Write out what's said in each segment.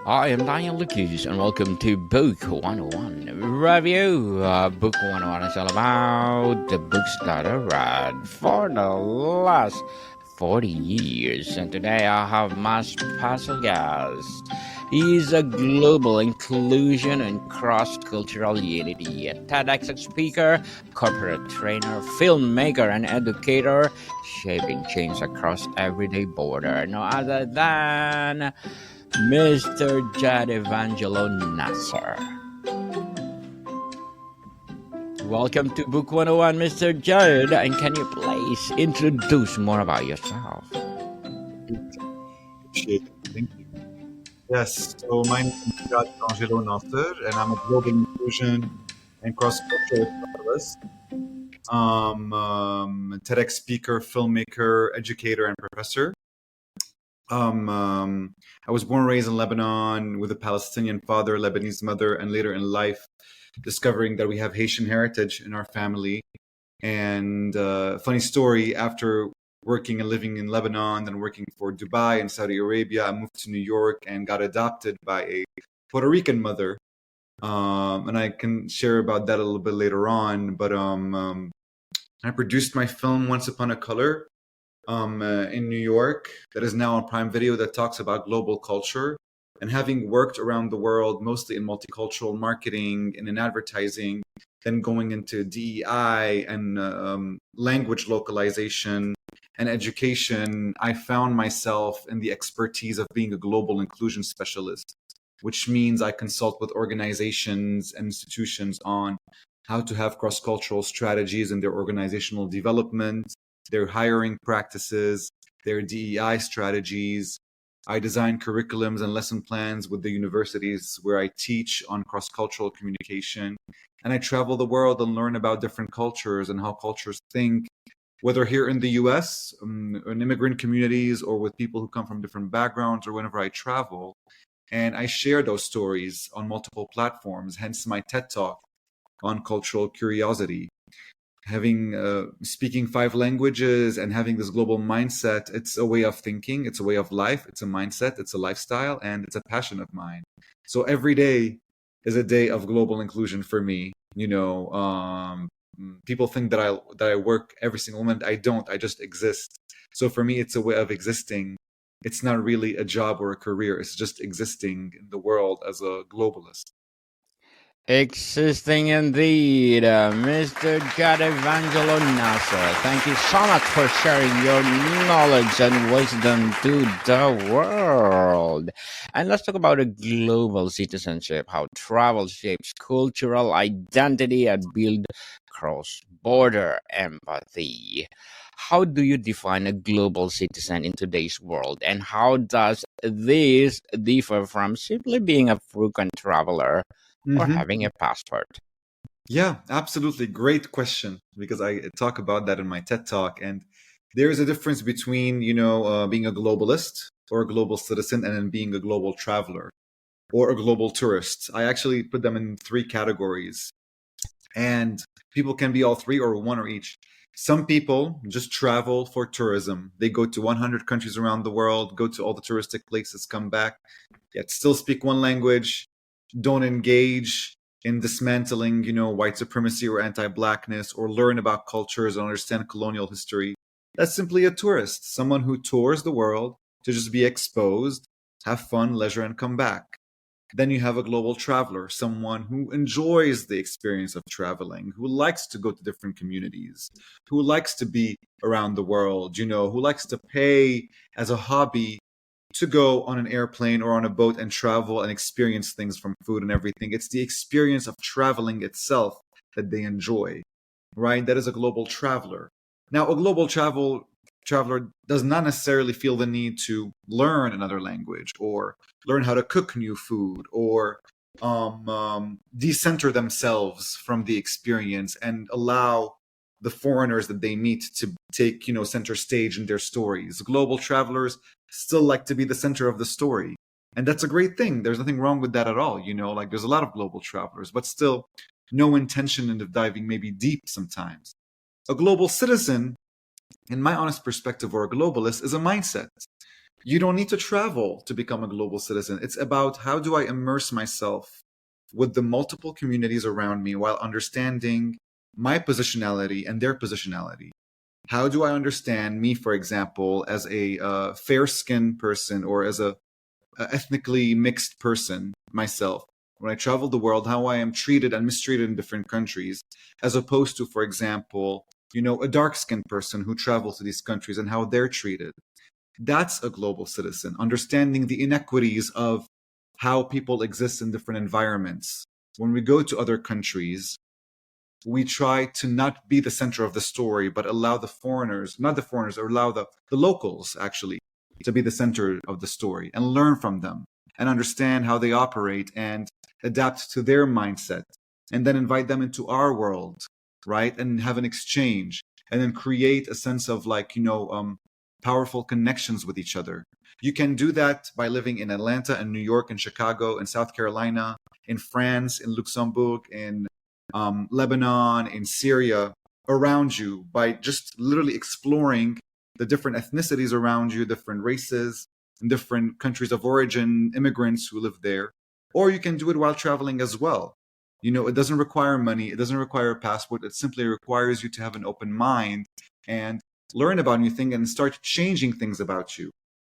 I am Daniel Lucas, and welcome to Book 101 Review. Book 101 is all about the books that I read for the last 40 years. And today I have my special guest. He is a global inclusion and cross-cultural unity, a TEDx speaker, corporate trainer, filmmaker, and educator, shaping change across everyday border. No other than Mr. Jad-Evangelo Nasser. Welcome to Book 101, Mr. Jad, and can you please introduce more about yourself? Appreciate it. Thank you. Yes, so my name is Jad-Evangelo Nasser, and I'm a global inclusion and cross-cultural specialist, TEDx speaker, filmmaker, educator, and professor. I was born and raised in Lebanon with a Palestinian father, Lebanese mother, and later in life, discovering that we have Haitian heritage in our family. And funny story, after working and living in Lebanon and working for Dubai and Saudi Arabia, I moved to New York and got adopted by a Puerto Rican mother. And I can share about that a little bit later on. But I produced my film Once Upon a Color in New York that is now on Prime Video that talks about global culture. And having worked around the world, mostly in multicultural marketing and in advertising, then going into DEI and language localization and education, I found myself in the expertise of being a global inclusion specialist, which means I consult with organizations and institutions on how to have cross-cultural strategies in their organizational development, their hiring practices, their DEI strategies. I design curriculums and lesson plans with the universities where I teach on cross-cultural communication. And I travel the world and learn about different cultures and how cultures think, whether here in the US, in immigrant communities, or with people who come from different backgrounds, or whenever I travel. And I share those stories on multiple platforms, hence my TED Talk on cultural curiosity. Having speaking 5 languages and having this global mindset, it's a way of thinking, it's a way of life, it's a mindset, it's a lifestyle, and it's a passion of mine. So every day is a day of global inclusion for me. People think that I work every single moment. I don't. I just exist. So for me, it's a way of existing. It's not really a job or a career. It's just existing in the world as a globalist. Existing indeed, Mr. Jad-Evangelo Nasser. Thank you so much for sharing your knowledge and wisdom to the world. And let's talk about a global citizenship, how travel shapes cultural identity and build cross-border empathy. How do you define a global citizen in today's world, and how does this differ from simply being a frequent traveler or hmm having a passport? Yeah, absolutely. Great question, because I talk about that in my TED Talk. And there is a difference between, being a globalist or a global citizen and then being a global traveler or a global tourist. I actually put them in 3 categories. And people can be all 3 or one or each. Some people just travel for tourism. They go to 100 countries around the world, go to all the touristic places, come back, yet still speak one language, don't engage in dismantling, white supremacy or anti-blackness, or learn about cultures and understand colonial history. That's simply a tourist, someone who tours the world to just be exposed, have fun, leisure, and come back. Then you have a global traveler, someone who enjoys the experience of traveling, who likes to go to different communities, who likes to be around the world, who likes to pay as a hobby to go on an airplane or on a boat and travel and experience things from food and everything. It's the experience of traveling itself that they enjoy, right? That is a global traveler. Now, a global traveler does not necessarily feel the need to learn another language or learn how to cook new food or decenter themselves from the experience and allow the foreigners that they meet to take, center stage in their stories. Global travelers still like to be the center of the story. And that's a great thing. There's nothing wrong with that at all. Like there's a lot of global travelers, but still no intention in diving maybe deep sometimes. A global citizen, in my honest perspective, or a globalist, is a mindset. You don't need to travel to become a global citizen. It's about how do I immerse myself with the multiple communities around me while understanding my positionality and their positionality. How do I understand me, for example, as a fair-skinned person or as a ethnically mixed person myself? When I travel the world, how I am treated and mistreated in different countries, as opposed to, for example, a dark-skinned person who travels to these countries and how they're treated. That's a global citizen, understanding the inequities of how people exist in different environments. When we go to other countries, we try to not be the center of the story, but allow the foreigners, not the foreigners, or allow the locals actually to be the center of the story and learn from them and understand how they operate and adapt to their mindset and then invite them into our world, right? And have an exchange and then create a sense of powerful connections with each other. You can do that by living in Atlanta and New York and Chicago and South Carolina, in France, in Luxembourg, in Lebanon, in Syria, around you, by just literally exploring the different ethnicities around you, different races, and different countries of origin, immigrants who live there. Or you can do it while traveling as well. It doesn't require money. It doesn't require a passport. It simply requires you to have an open mind and learn about new things and start changing things about you,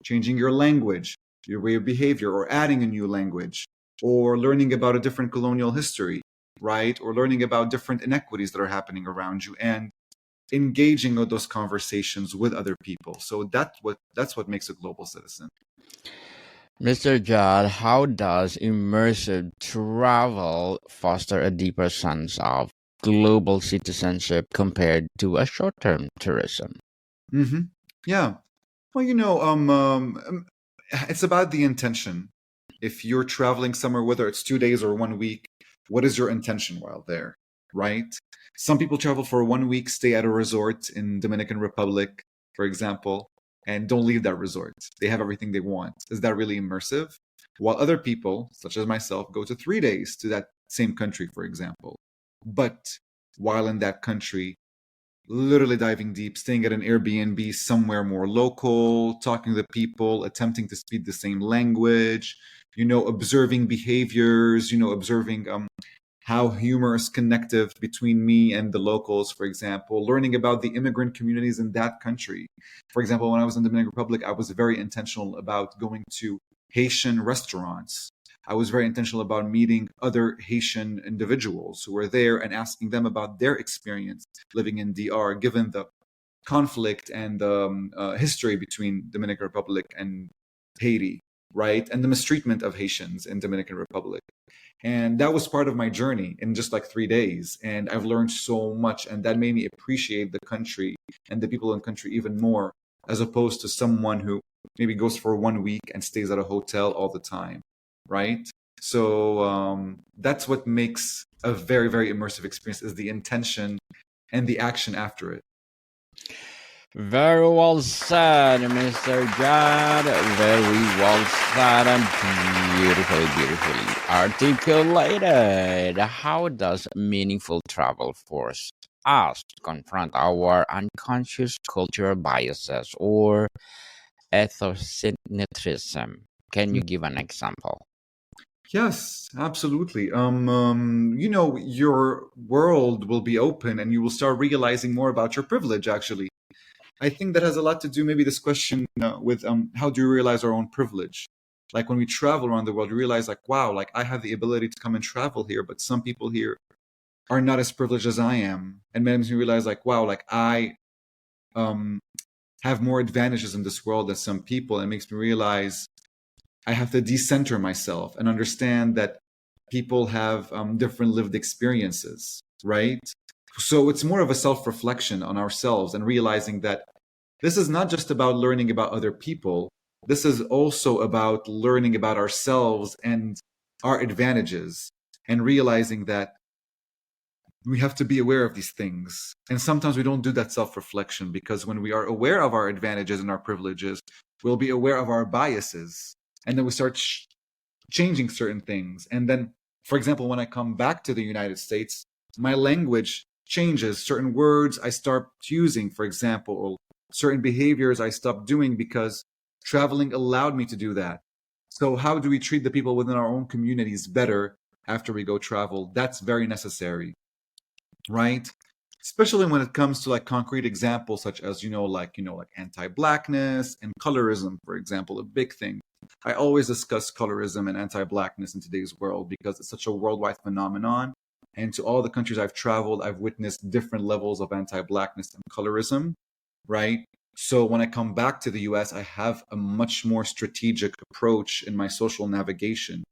changing your language, your way of behavior, or adding a new language, or learning about a different colonial history, right? Or learning about different inequities that are happening around you and engaging with those conversations with other people. So that's what makes a global citizen. Mr. Jad, how does immersive travel foster a deeper sense of global citizenship compared to a short-term tourism? Mm-hmm. Yeah. Well, it's about the intention. If you're traveling somewhere, whether it's 2 days or 1 week, what is your intention while there, right? Some people travel for 1 week, stay at a resort in Dominican Republic, for example, and don't leave that resort. They have everything they want. Is that really immersive? While other people, such as myself, go to 3 days to that same country, for example. But while in that country, literally diving deep, staying at an Airbnb somewhere more local, talking to the people, attempting to speak the same language, observing behaviors, observing how humor is connective between me and the locals, for example, learning about the immigrant communities in that country. For example, when I was in the Dominican Republic, I was very intentional about going to Haitian restaurants. I was very intentional about meeting other Haitian individuals who were there and asking them about their experience living in DR, given the conflict and history between Dominican Republic and Haiti, right? And the mistreatment of Haitians in Dominican Republic. And that was part of my journey in just like 3 days. And I've learned so much, and that made me appreciate the country and the people in the country even more, as opposed to someone who maybe goes for 1 week and stays at a hotel all the time, right? So that's what makes a very, very immersive experience, is the intention and the action after it. Very well said, Mr. Jad. Very well said and beautifully articulated. How does meaningful travel force us to confront our unconscious cultural biases or ethnocentrism? Can you give an example? Yes, absolutely. Your world will be open and you will start realizing more about your privilege, actually. I think that has a lot to do, maybe this question with how do you realize our own privilege? Like when we travel around the world, you realize like, wow, like I have the ability to come and travel here, but some people here are not as privileged as I am. And makes me realize like, wow, like I um, have more advantages in this world than some people. And it makes me realize I have to decenter myself and understand that people have different lived experiences, right? So it's more of a self-reflection on ourselves and realizing that this is not just about learning about other people. This is also about learning about ourselves and our advantages and realizing that we have to be aware of these things. And sometimes we don't do that self-reflection, because when we are aware of our advantages and our privileges, we'll be aware of our biases. And then we start changing certain things. And then, for example, when I come back to the United States, my language changes. Certain words I start using, for example, or certain behaviors I stop doing because Traveling allowed me to do that. So how do we treat the people within our own communities better after we go travel? That's very necessary, right? Especially when it comes to like concrete examples such as like anti-blackness and colorism, for example, a big thing. I always discuss colorism and anti-blackness in today's world because it's such a worldwide phenomenon. And to all the countries I've traveled, I've witnessed different levels of anti-blackness and colorism, right? So when I come back to the US, I have a much more strategic approach in my social navigation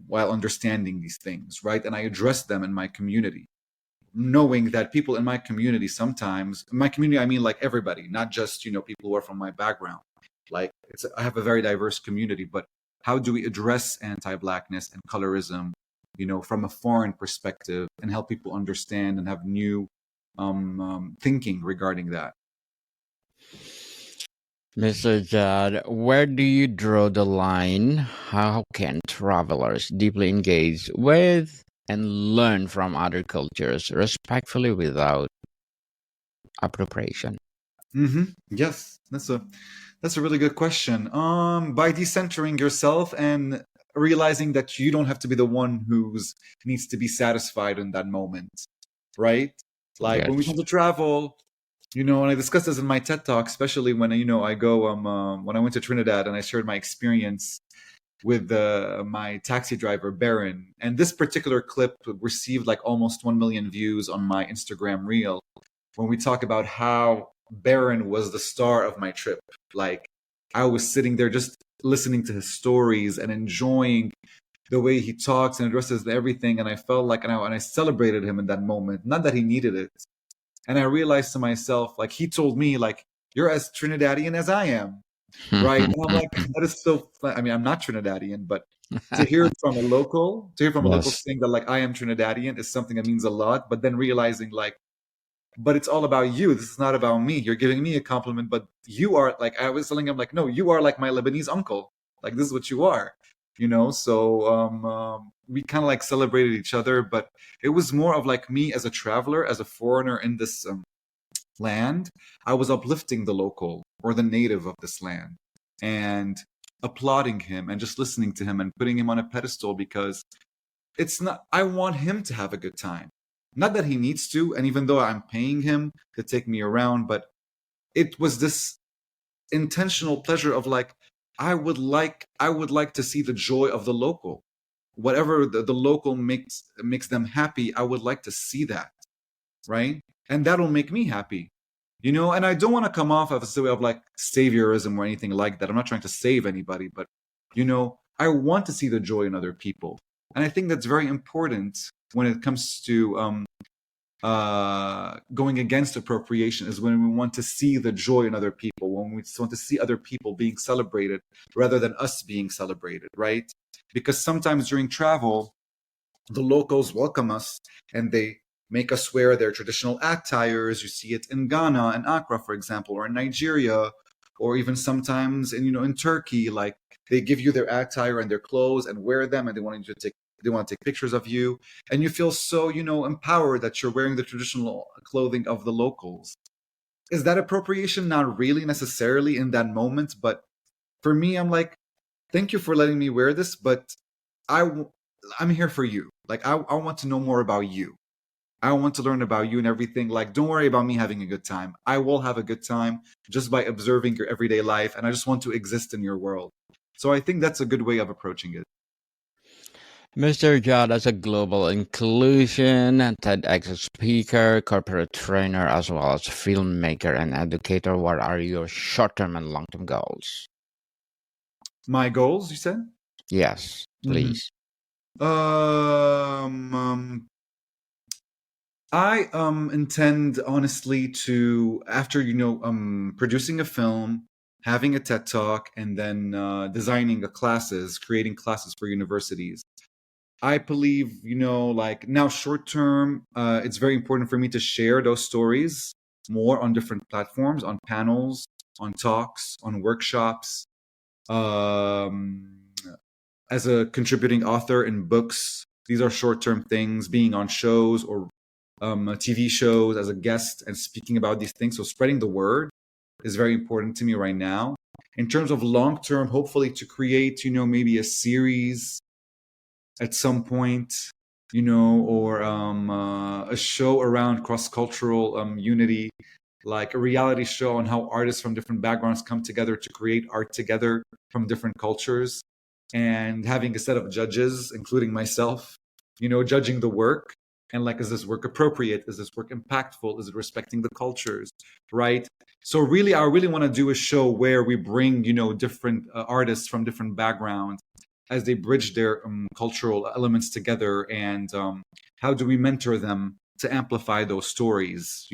while understanding these things, right? And I address them in my community, knowing that people in my community sometimes, in my community, I mean like everybody, not just, people who are from my background. Like I have a very diverse community, but how do we address anti-blackness and colorism, from a foreign perspective and help people understand and have new thinking regarding that? Mr. Jad, where do you draw the line? How can travelers deeply engage with and learn from other cultures respectfully without appropriation? Yes, that's a really good question. By decentering yourself and realizing that you don't have to be the one who's needs to be satisfied in that moment, right? Like when we Yes. come to travel, and I discussed this in my TED talk, especially when I go when I went to Trinidad and I shared my experience with my taxi driver Baron, and this particular clip received like almost 1 million views on my Instagram reel when we talk about how Baron was the star of my trip. Like I was sitting there just listening to his stories and enjoying the way he talks and addresses everything, and I felt like and I celebrated him in that moment. Not that he needed it, and I realized to myself, like he told me, like you're as Trinidadian as I am, right? And I'm like, that is so. I mean, I'm not Trinidadian, but to hear it from a local, Yes. saying that like I am Trinidadian is something that means a lot. But then realizing like, but it's all about you. This is not about me. You're giving me a compliment, but you are like I was telling him like, no, you are like my Lebanese uncle. Like this is what you are, So we kind of like celebrated each other, but it was more of like me as a traveler, as a foreigner in this land. I was uplifting the local or the native of this land and applauding him and just listening to him and putting him on a pedestal because it's not, I want him to have a good time. Not that he needs to, and even though I'm paying him to take me around, but it was this intentional pleasure of like, I would like to see the joy of the local. Whatever the local makes them happy, I would like to see that, right? And that'll make me happy. And I don't want to come off as a way of like saviorism or anything like that. I'm not trying to save anybody, but I want to see the joy in other people. And I think that's very important when it comes to going against appropriation, is when we want to see the joy in other people, when we want to see other people being celebrated rather than us being celebrated, right? Because sometimes during travel, the locals welcome us and they make us wear their traditional attires. You see it in Ghana and Accra, for example, or in Nigeria, or even sometimes in Turkey. Like they give you their attire and their clothes and wear them, and they want to take pictures of you, and you feel so empowered that you're wearing the traditional clothing of the locals. Is that appropriation? Not really necessarily in that moment, but for me, I'm like, thank you for letting me wear this, but I'm here for you. Like I want to know more about you. I want to learn about you and everything. Like, don't worry about me having a good time. I will have a good time just by observing your everyday life, and I just want to exist in your world. So I think that's a good way of approaching it. Mr. Jad, as a global inclusion TEDx speaker, corporate trainer, as well as filmmaker and educator, what are your short-term and long-term goals? My goals, you said? Yes, please. I intend honestly to, after producing a film, having a TED talk, and then designing creating classes for universities. I believe, like now short term, it's very important for me to share those stories more on different platforms, on panels, on talks, on workshops, um, as a contributing author in books. These are short term things, being on shows or TV shows as a guest and speaking about these things. So spreading the word is very important to me right now. in terms of long term, hopefully to create, maybe a series at some point, or a show around cross-cultural unity, like a reality show on how artists from different backgrounds come together to create art together from different cultures, and having a set of judges, including myself, judging the work. And like, is this work appropriate? Is this work impactful? Is it respecting the cultures? Right? So really, I really want to do a show where we bring, different artists from different backgrounds as they bridge their cultural elements together, and how do we mentor them to amplify those stories,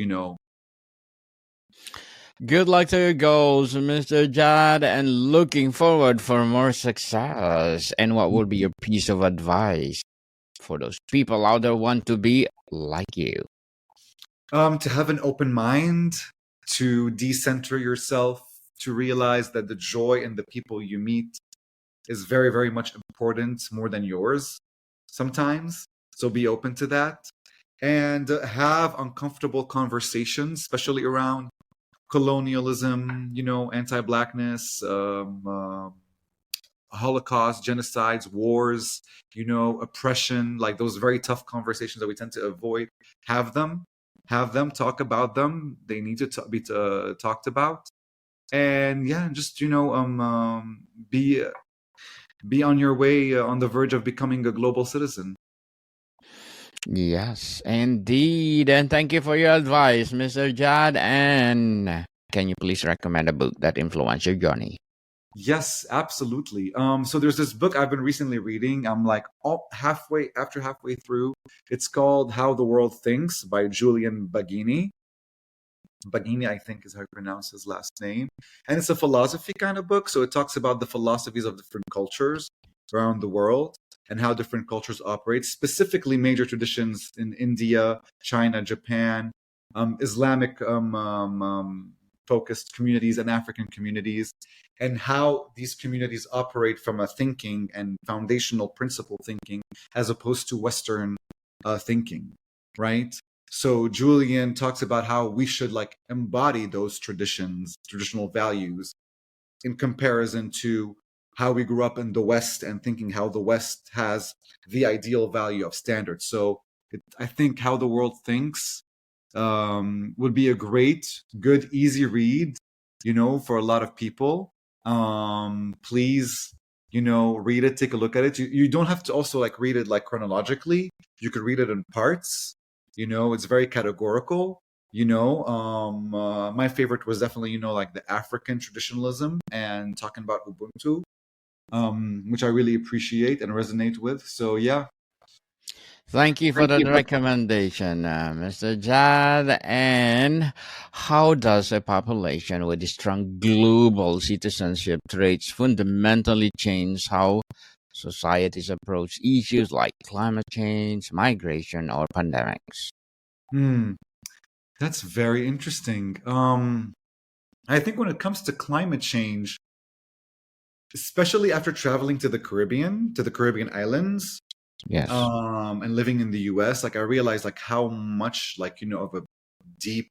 Good luck to your goals, Mr. Jad, and looking forward for more success. And what will be your piece of advice for those people out there want to be like you? To have an open mind, to decenter yourself, to realize that the joy in the people you meet is very, very much important, more than yours sometimes. So be open to that, and have uncomfortable conversations, especially around colonialism, anti-blackness, Holocaust, genocides, wars, oppression, like those very tough conversations that we tend to avoid. Have them, talk about them. They need to be talked about. And yeah, just, be on your way, on the verge of becoming a global citizen. Yes, indeed. And thank you for your advice, Mr. Jad. And can you please recommend a book that influenced your journey? Yes, absolutely. So there's this book I've been recently reading. I'm like halfway through. It's called How the World Thinks by Julian Baggini. Baggini, I think, is how you pronounce his last name. And it's a philosophy kind of book. So it talks about the philosophies of different cultures around the world and how different cultures operate, specifically major traditions in India, China, Japan, Islamic focused communities and African communities, and how these communities operate from a thinking and foundational principle thinking as opposed to Western thinking, right? So Julian talks about how we should like embody those traditional values in comparison to how we grew up in the West and thinking how the West has the ideal value of standards. So I think How the World Thinks would be a great, good, easy read, for a lot of people. Please, read it, take a look at it. You don't have to also like read it like chronologically. You could read it in parts. It's very categorical. My favorite was definitely, like the African traditionalism and talking about Ubuntu, which I really appreciate and resonate with. So yeah. Thank you for that recommendation, Mr. Jad. And how does a population with a strong global citizenship traits fundamentally change how societies approach issues like climate change, migration, or pandemics? That's very interesting. I think when it comes to climate change, especially after traveling to the Caribbean islands, Yes. and living in the US, like I realized like how much like, of a deep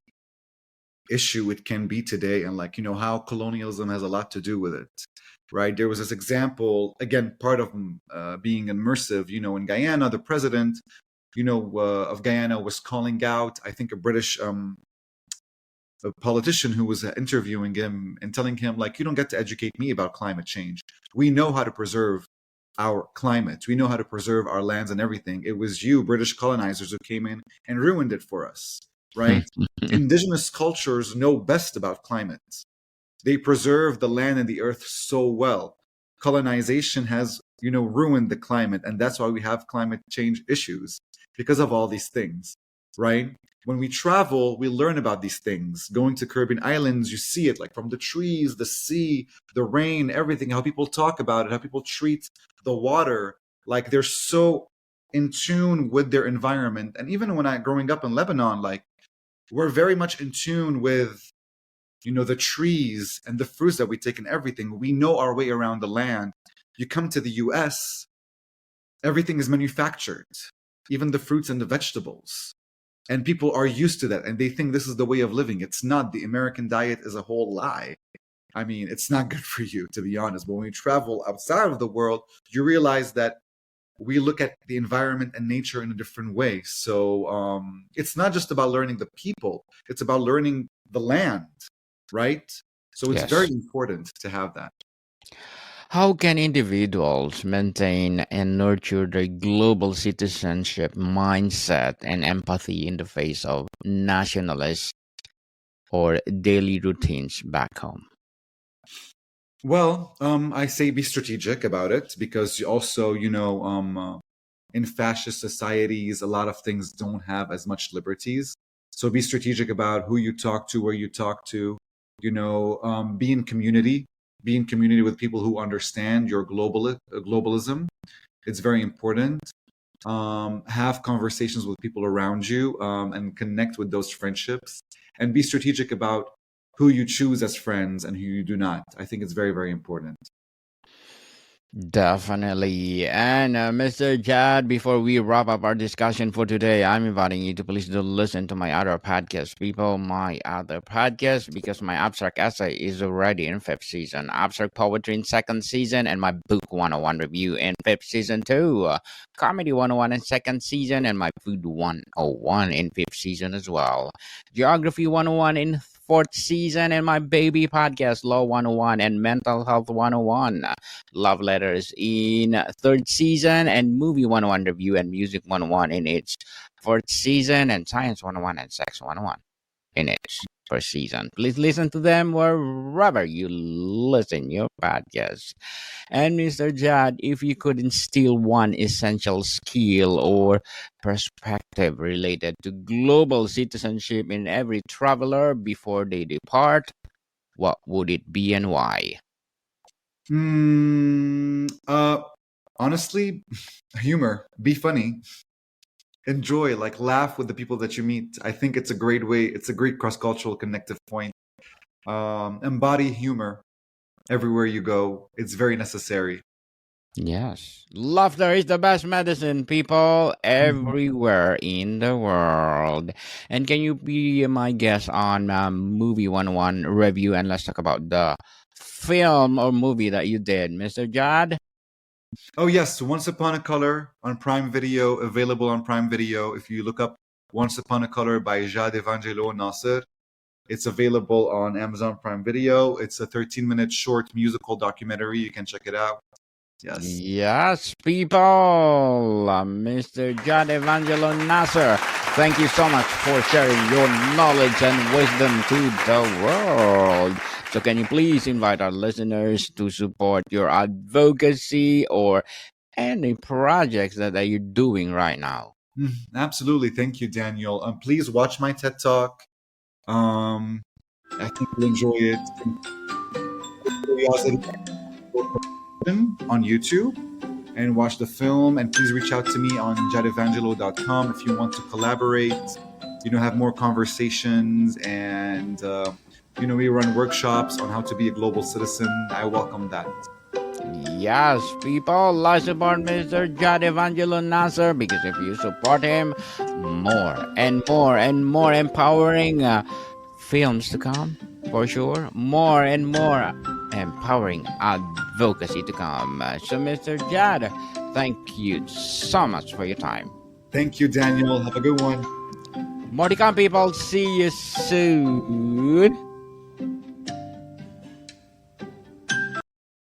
issue it can be today, and like, how colonialism has a lot to do with it, right? There was this example, again, part of being immersive, in Guyana, the president, of Guyana was calling out, I think, a British a politician who was interviewing him and telling him, like, you don't get to educate me about climate change. We know how to preserve our climate. We know how to preserve our lands and everything. It was you, British colonizers, who came in and ruined it for us, right? Indigenous cultures know best about climate. They preserve the land and the earth so well. Colonization has, ruined the climate, and that's why we have climate change issues, because of all these things, right? When we travel, we learn about these things. Going to Caribbean islands, you see it, like from the trees, the sea, the rain, everything, how people talk about it, how people treat the water. Like they're so in tune with their environment. And even when growing up in Lebanon, like we're very much in tune with, the trees and the fruits that we take and everything. We know our way around the land. You come to the US, everything is manufactured, even the fruits and the vegetables. And people are used to that, and they think this is the way of living. It's not. The American diet is a whole lie. I mean, it's not good for you, to be honest. But when you travel outside of the world, you realize that we look at the environment and nature in a different way. So it's not just about learning the people, it's about learning the land, right? So it's very Yes. important to have that. How can individuals maintain and nurture their global citizenship mindset and empathy in the face of nationalist or daily routines back home? Well, I say be strategic about it because you also, in fascist societies, a lot of things don't have as much liberties. So be strategic about who you talk to, where you talk to. Be in community with people who understand your globalism. It's very important. Have conversations with people around you and connect with those friendships, and be strategic about who you choose as friends and who you do not. I think it's very, very important. Definitely. And Mr. Jad, before we wrap up our discussion for today, I'm inviting you to please do listen to my other podcast, people. My other podcast, because my abstract essay is already in fifth season, abstract poetry in second season, and my book 101 review in fifth season too. Comedy 101 in second season, and my food 101 in fifth season as well. Geography 101 in fourth season, and my baby podcast, Law 101 and Mental Health 101. Love Letters in third season, and Movie 101 review and Music 101 in its fourth season, and Science 101 and Sex 101 in its first season. Please listen to them wherever you listen your podcast. And Mr. Jad, if you could instill one essential skill or perspective related to global citizenship in every traveler before they depart, what would it be and why? Hmm. Honestly, humor. Be funny. Enjoy. Like laugh with the people that you meet. I think it's a great way. It's a great cross-cultural connective point. Embody humor everywhere you go. It's very necessary. Yes. Laughter is the best medicine, people everywhere in the world. And can you be my guest on Movie 101 review, and let's talk about the film or movie that you did, Mr. Jad? Oh yes, Once Upon a Color on Prime Video, available on Prime Video. If you look up Once Upon a Color by Jad-Evangelo Nasser, it's available on Amazon Prime Video. It's a 13-minute short musical documentary. You can check it out. Yes. Yes, people. Mr. Jad-Evangelo Nasser, thank you so much for sharing your knowledge and wisdom to the world. So, can you please invite our listeners to support your advocacy or any projects that you're doing right now? Absolutely. Thank you, Daniel. Please watch my TED Talk. I think you'll enjoy it. Curiosity on YouTube and watch the film. And please reach out to me on Jad-Evangelo.com if you want to collaborate, have more conversations. And, we run workshops on how to be a global citizen. I welcome that. Yes, people, let's support Mr. Jad-Evangelo Nasser, because if you support him, more and more and more empowering films to come, for sure. More and more empowering advocacy to come. So, Mr. Jad, thank you so much for your time. Thank you, Daniel. Have a good one. More to come, people. See you soon.